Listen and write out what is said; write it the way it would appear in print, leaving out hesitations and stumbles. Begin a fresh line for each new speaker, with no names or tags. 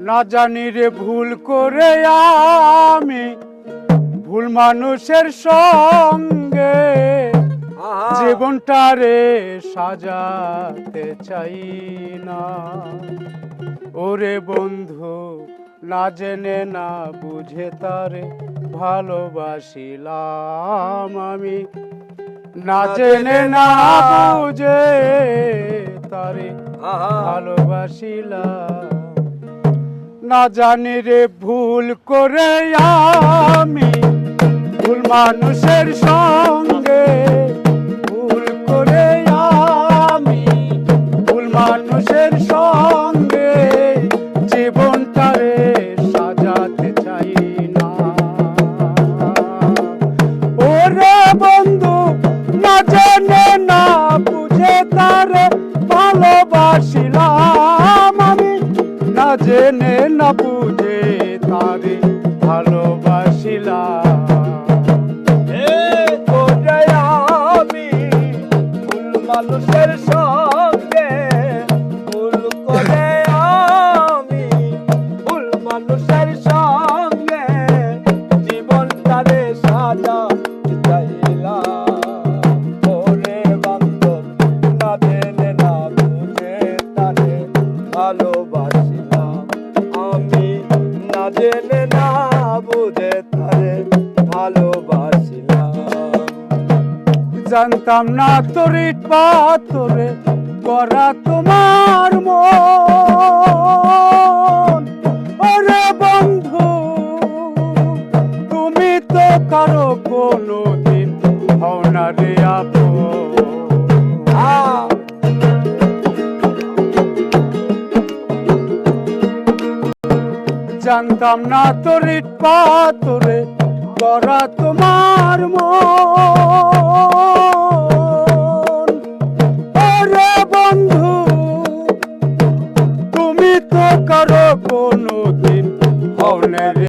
না জানি রে ভুল করে আমি ভুল মানুষের সঙ্গে জীবনটারে সাজাতে চাই না। ওরে বন্ধু না জেনে না বুঝে তারে ভালোবাসিলাম আমি, না জেনে না বুঝে তারে ভালোবাসিলাম। না জানি রে ভুল করে আমি ভুল মানুষের সঙ্গে, ভুল করে আমি ভুল মানুষের সঙ্গে জীবনটারে সাজাতে চাই না। ওরে বন্ধু না জেনে না বুঝে তারে ভালোবাসিলাম আমি, না জেনে না বুঝে তারে ভালোবাসিলাম।
আমি ভুল মানুষের সঙ্গে ভুল করে আমি ভুল মানুষের সঙ্গে জীবনটারে সাজাতে চাইলাম। ওরে বান্ধব না জেনে না বুঝে তারে ভালোবাসিলাম আমি, না জেনে না বুঝে তারে ভালোবাসিলাম।
জানতাম না তোর ইট পাথরে করা তোমার মন। ওরে বন্ধু তুমি তো কারো কোনো দিন হও না রে আপন। জানতাম না তোর ইট পাথরে করা তোমার মন। ওরে বন্ধু তুমি তো কারো কোনো দিন হও না রে